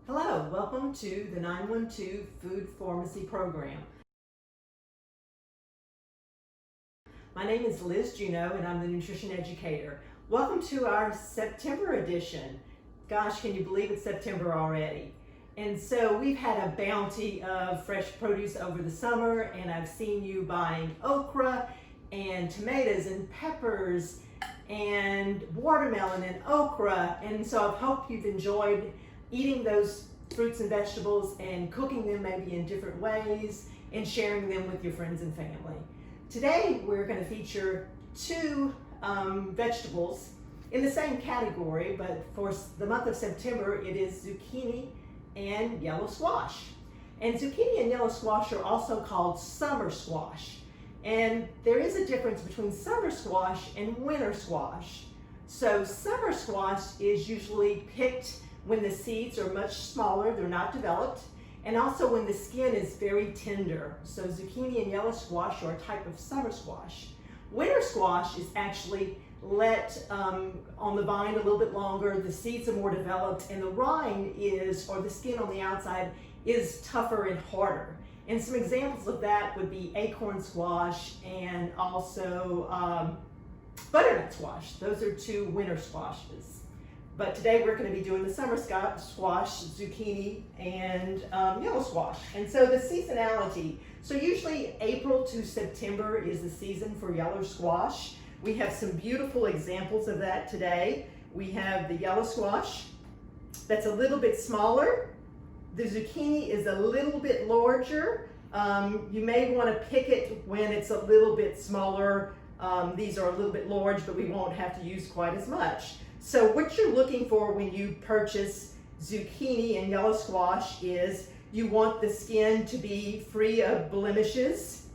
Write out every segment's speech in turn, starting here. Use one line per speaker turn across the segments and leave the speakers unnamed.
Hello, welcome to the 912 Food Pharmacy program. My name is Liz Juno and I'm the nutrition educator. Welcome to our September edition. Gosh, can you believe it's September already? And so we've had a bounty of fresh produce over the summer, and I've seen you buying okra and tomatoes and peppers and watermelon and okra, and so I hope you've enjoyed eating those fruits and vegetables and cooking them maybe in different ways and sharing them with your friends and family. Today we're going to feature two vegetables in the same category, but for the month of September it is zucchini and yellow squash. And zucchini and yellow squash are also called summer squash. And there is a difference between summer squash and winter squash. So summer squash is usually picked when the seeds are much smaller, they're not developed, and also when the skin is very tender. So zucchini and yellow squash are a type of summer squash. Winter squash is actually let on the vine a little bit longer, the seeds are more developed, and the rind is, or the skin on the outside, is tougher and harder. And some examples of that would be acorn squash and also butternut squash. Those are two winter squashes. But today we're going to be doing the summer squash, zucchini, and yellow squash. And so the seasonality, so usually April to September is the season for yellow squash. We have some beautiful examples of that today. We have the yellow squash that's a little bit smaller. The zucchini is a little bit larger. You may want to pick it when it's a little bit smaller. These are a little bit large, but we won't have to use quite as much. So what you're looking for when you purchase zucchini and yellow squash is you want the skin to be free of blemishes.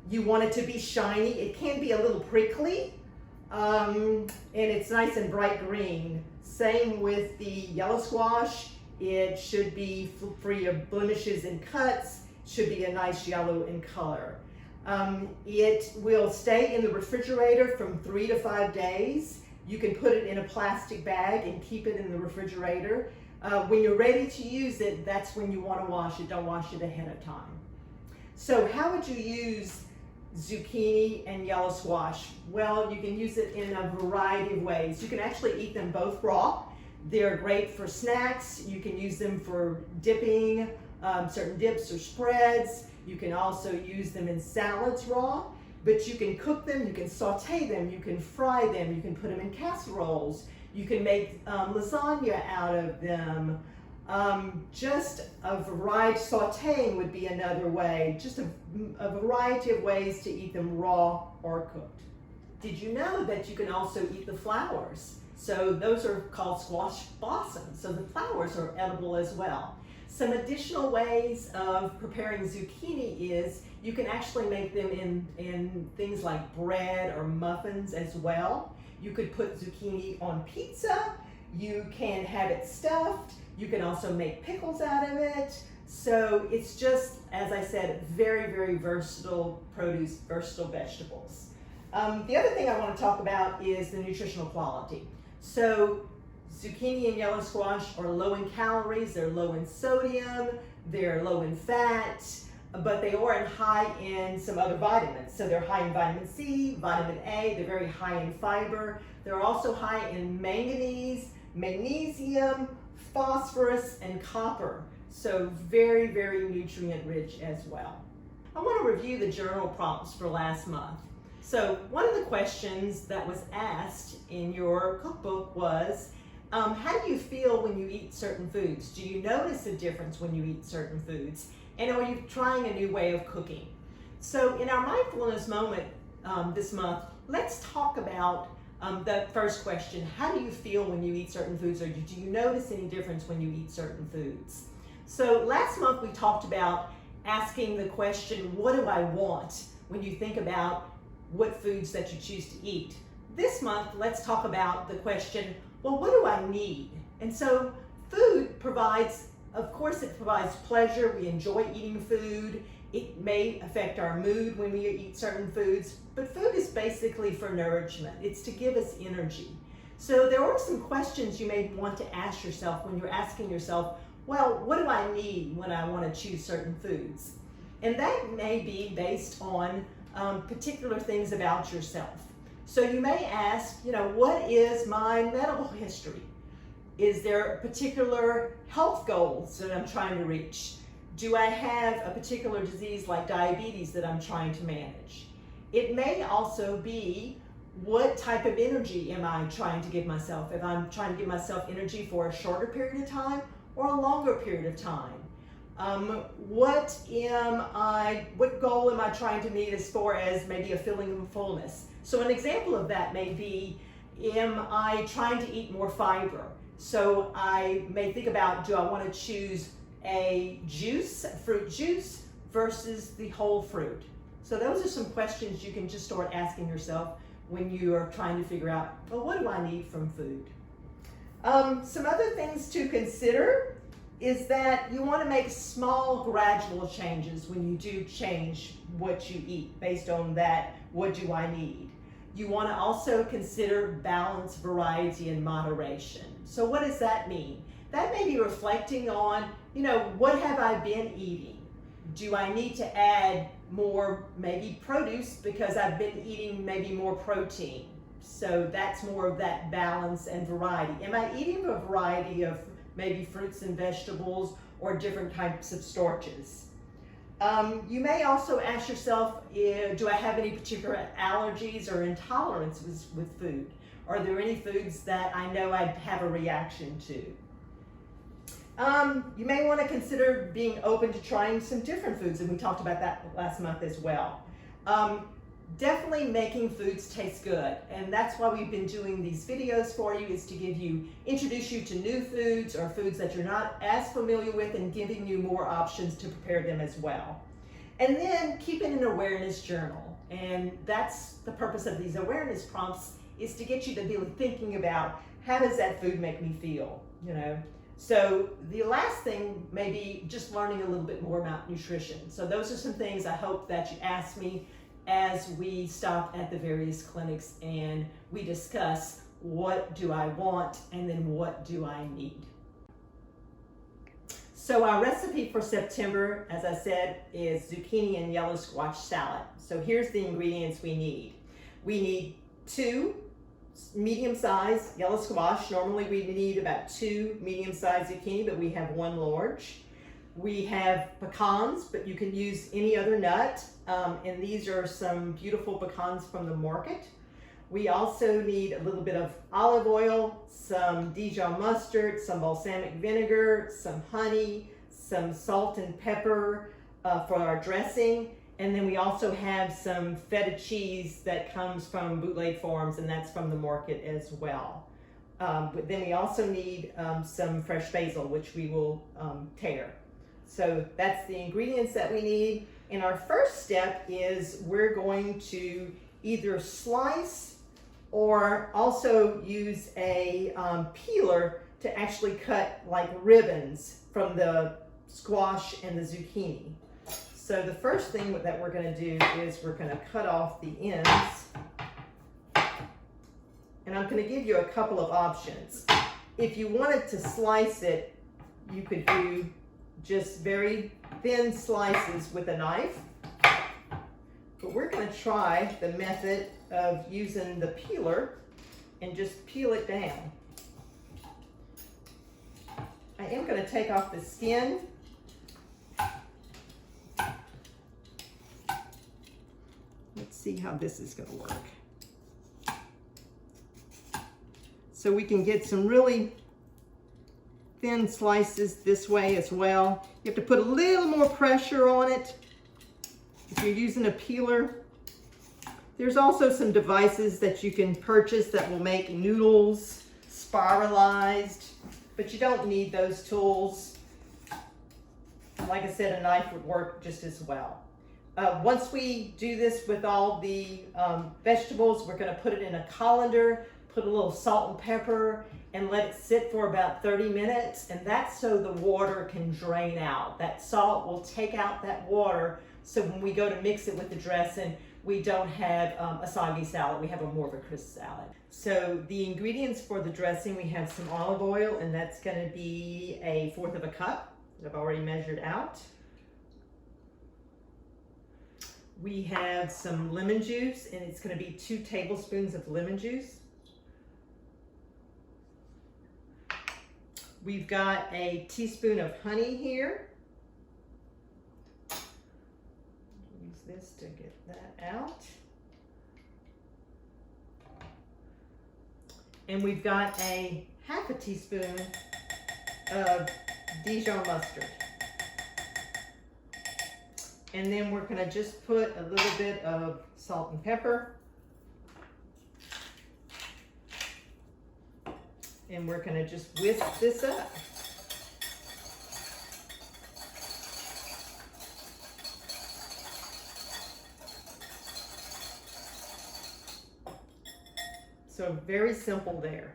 You want it to be shiny. It can be a little prickly, and it's nice and bright green. Same with the yellow squash. It should be free of blemishes and cuts, should be a nice yellow in color. It will stay in the refrigerator from 3 to 5 days. You can put it in a plastic bag and keep it in the refrigerator. When you're ready to use it, that's when you want to wash it. Don't wash it ahead of time. So how would you use zucchini and yellow squash? Well, you can use it in a variety of ways. You can actually eat them both raw. They're great for snacks. You can use them for dipping, certain dips or spreads. You can also use them in salads raw, but you can cook them, you can saute them, you can fry them, you can put them in casseroles, you can make lasagna out of them. Just a variety, sauteing would be another way, just a variety of ways to eat them raw or cooked. Did you know that you can also eat the flowers? So those are called squash blossoms, so the flowers are edible as well. Some additional ways of preparing zucchini is you can actually make them in things like bread or muffins as well. You could put zucchini on pizza, you can have it stuffed, you can also make pickles out of it. So it's just, as I said, very, very versatile produce, versatile vegetables. The other thing I want to talk about is the nutritional quality. So zucchini and yellow squash are low in calories, they're low in sodium, they're low in fat, but they are high in some other vitamins. So they're high in vitamin C, vitamin A, they're very high in fiber. They're also high in manganese, magnesium, phosphorus, and copper. So very, very nutrient rich as well. I want to review the journal prompts for last month. So one of the questions that was asked in your cookbook was, how do you feel when you eat certain foods? Do you notice a difference when you eat certain foods? And are you trying a new way of cooking? So in our mindfulness moment this month, let's talk about that first question. How do you feel when you eat certain foods, or do you notice any difference when you eat certain foods? So last month we talked about asking the question, what do I want, when you think about what foods that you choose to eat. This month, let's talk about the question, well, what do I need? And so food provides, of course, it provides pleasure. We enjoy eating food. It may affect our mood when we eat certain foods, but food is basically for nourishment. It's to give us energy. So there are some questions you may want to ask yourself when you're asking yourself, well, what do I need when I want to choose certain foods? And that may be based on particular things about yourself. So you may ask, what is my medical history? Is there particular health goals that I'm trying to reach? Do I have a particular disease like diabetes that I'm trying to manage? It may also be, what type of energy am I trying to give myself? If I'm trying to give myself energy for a shorter period of time or a longer period of time? What goal am I trying to meet as far as maybe a feeling of fullness? So an example of that may be, am I trying to eat more fiber? So I may think about, do I want to choose a fruit juice versus the whole fruit? So those are some questions you can just start asking yourself when you are trying to figure out, well, what do I need from food? Some other things to consider is that you want to make small, gradual changes when you do change what you eat based on that, what do I need? You want to also consider balance, variety, and moderation. So what does that mean? That may be reflecting on, what have I been eating? Do I need to add more maybe produce because I've been eating maybe more protein? So that's more of that balance and variety. Am I eating a variety of maybe fruits and vegetables or different types of starches? You may also ask yourself, do I have any particular allergies or intolerances with food? Are there any foods that I know I'd have a reaction to? You may want to consider being open to trying some different foods, and we talked about that last month as well. Definitely making foods taste good, and that's why we've been doing these videos for you, is to introduce you to new foods or foods that you're not as familiar with, and giving you more options to prepare them as well. And then keeping an awareness journal, and that's the purpose of these awareness prompts, is to get you to be thinking about, how does that food make me feel, So the last thing may be just learning a little bit more about nutrition. So those are some things I hope that you ask me as we stop at the various clinics and we discuss, what do I want and then what do I need? So our recipe for September, as I said, is zucchini and yellow squash salad. So here's the ingredients we need. We need 2 medium-sized yellow squash. Normally we need about 2 medium-sized zucchini, but we have 1 large. We have pecans, but you can use any other nut, and these are some beautiful pecans from the market. We also need a little bit of olive oil, some Dijon mustard, some balsamic vinegar, some honey, some salt and pepper for our dressing. And then we also have some feta cheese that comes from Bootleg Farms, and that's from the market as well. But then we also need some fresh basil, which we will tear. So that's the ingredients that we need. And our first step is we're going to either slice or also use a peeler to actually cut like ribbons from the squash and the zucchini. So the first thing that we're going to do is we're going to cut off the ends. And I'm going to give you a couple of options. If you wanted to slice it, you could do just very thin slices with a knife. But we're going to try the method of using the peeler and just peel it down. I am going to take off the skin. Let's see how this is going to work. So we can get some really thin slices this way as well. You have to put a little more pressure on it if you're using a peeler. There's also some devices that you can purchase that will make noodles spiralized, but you don't need those tools. Like I said, a knife would work just as well. Once we do this with all the vegetables, we're going to put it in a colander, put a little salt and pepper, and let it sit for about 30 minutes. And that's so the water can drain out. That salt will take out that water, so when we go to mix it with the dressing, we don't have a soggy salad. We have a more of a crisp salad. So the ingredients for the dressing, we have some olive oil, and that's going to be 1/4 of a cup that I've already measured out. We have some lemon juice, and it's going to be 2 tablespoons of lemon juice. We've got a teaspoon of honey here. Use this to get that out. And we've got a 1/2 teaspoon of Dijon mustard. And then we're going to just put a little bit of salt and pepper. And we're going to just whisk this up. So very simple there.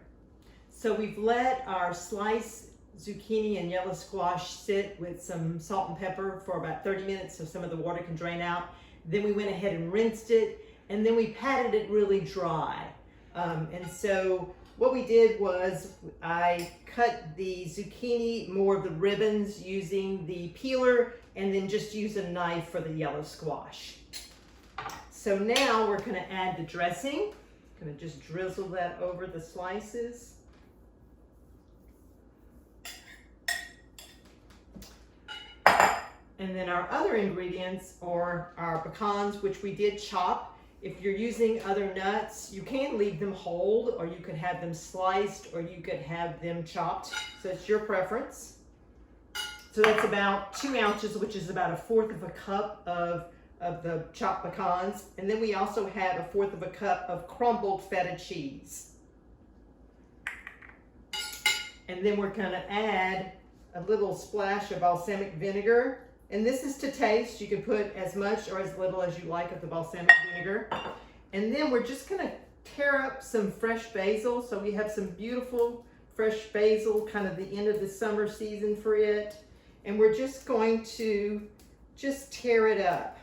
So we've let our sliced zucchini and yellow squash sit with some salt and pepper for about 30 minutes so some of the water can drain out. Then we went ahead and rinsed it, and then we patted it really dry. And so what we did was I cut the zucchini, more of the ribbons, using the peeler, and then just use a knife for the yellow squash. So now we're going to add the dressing. I'm going to just drizzle that over the slices. And then our other ingredients are our pecans, which we did chop. If you're using other nuts, you can leave them whole, or you could have them sliced, or you could have them chopped. So it's your preference. So that's about 2 ounces, which is about 1/4 of a cup of the chopped pecans. And then we also have 1/4 of a cup of crumbled feta cheese. And then we're going to add a little splash of balsamic vinegar. And this is to taste. You can put as much or as little as you like of the balsamic vinegar. And then we're just going to tear up some fresh basil. So we have some beautiful fresh basil, kind of the end of the summer season for it. And we're just going to just tear it up.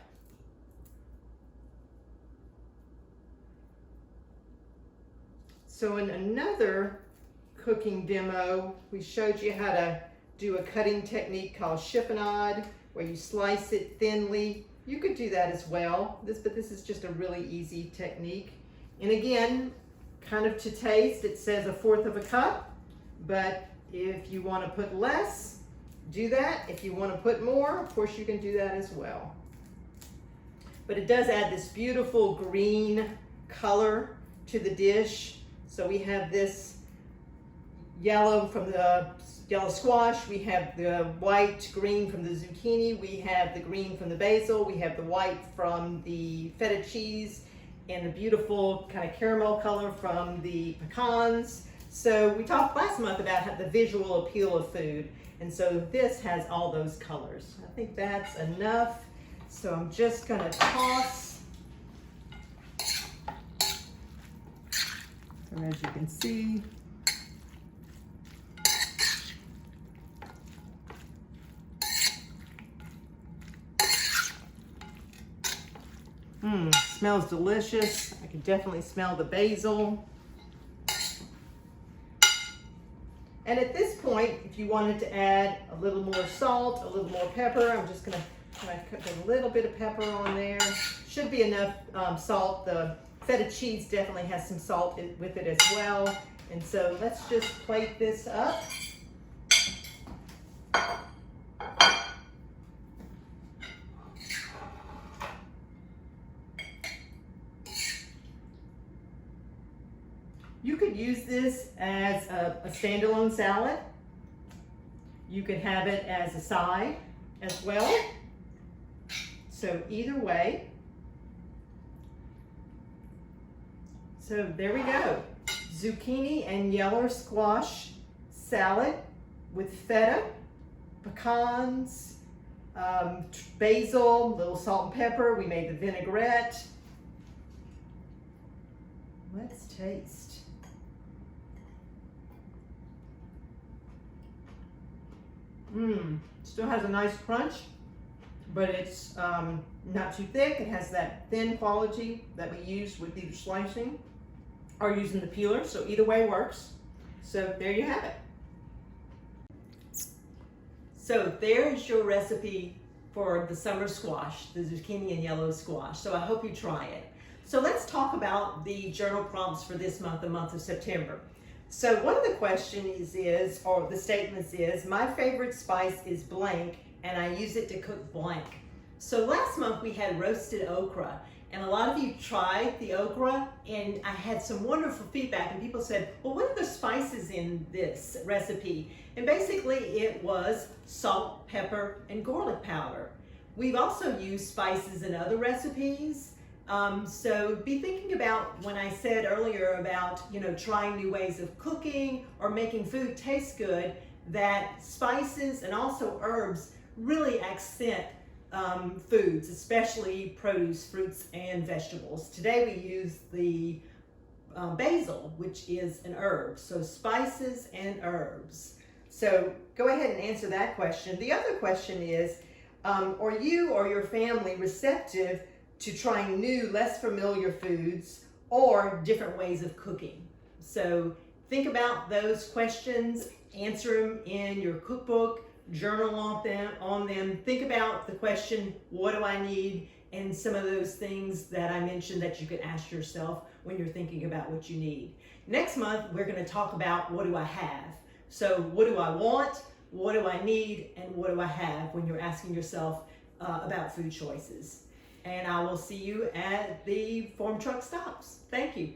So in another cooking demo, we showed you how to do a cutting technique called chiffonade, where you slice it thinly. You could do that as well, but this is just a really easy technique. And again, kind of to taste, it says 1/4 of a cup, but if you want to put less, do that. If you want to put more, of course you can do that as well. But it does add this beautiful green color to the dish. So we have this yellow from the yellow squash, we have the white green from the zucchini, we have the green from the basil, we have the white from the feta cheese, and the beautiful kind of caramel color from the pecans. So we talked last month about the visual appeal of food, and so this has all those colors. I think that's enough. So I'm just going to toss. And as you can see, smells delicious. I can definitely smell the basil. And at this point, if you wanted to add a little more salt, a little more pepper, I'm just going to put a little bit of pepper on there. Should be enough salt. The feta cheese definitely has some salt with it as well. And so let's just plate this up. You could use this as a standalone salad. You could have it as a side as well. So either way. So there we go. Zucchini and yellow squash salad with feta, pecans, basil, little salt and pepper. We made the vinaigrette. Let's taste. Still has a nice crunch.
but it's not too thick. It has that thin quality that we use with either slicing or using the peeler, so either way works. So there you have it.
So there's your recipe for the summer squash, the zucchini and yellow squash. So I hope you try it. So let's talk about the journal prompts for this month, the month of September. So one of the questions is, or the statements is, my favorite spice is blank and I use it to cook blank. So last month we had roasted okra, and a lot of you tried the okra, and I had some wonderful feedback, and people said, well, what are the spices in this recipe? And basically it was salt, pepper, and garlic powder. We've also used spices in other recipes. So be thinking about when I said earlier about, trying new ways of cooking or making food taste good, that spices and also herbs really accent foods, especially produce, fruits, and vegetables. Today we use the basil, which is an herb. So spices and herbs. So go ahead and answer that question. The other question is, are you or your family receptive to trying new, less familiar foods or different ways of cooking? So think about those questions, answer them in your cookbook, journal on them. Think about the question, what do I need? And some of those things that I mentioned that you could ask yourself when you're thinking about what you need. Next month, we're going to talk about what do I have? So what do I want? What do I need? And what do I have when you're asking yourself about food choices? And I will see you at the farm truck stops. Thank you.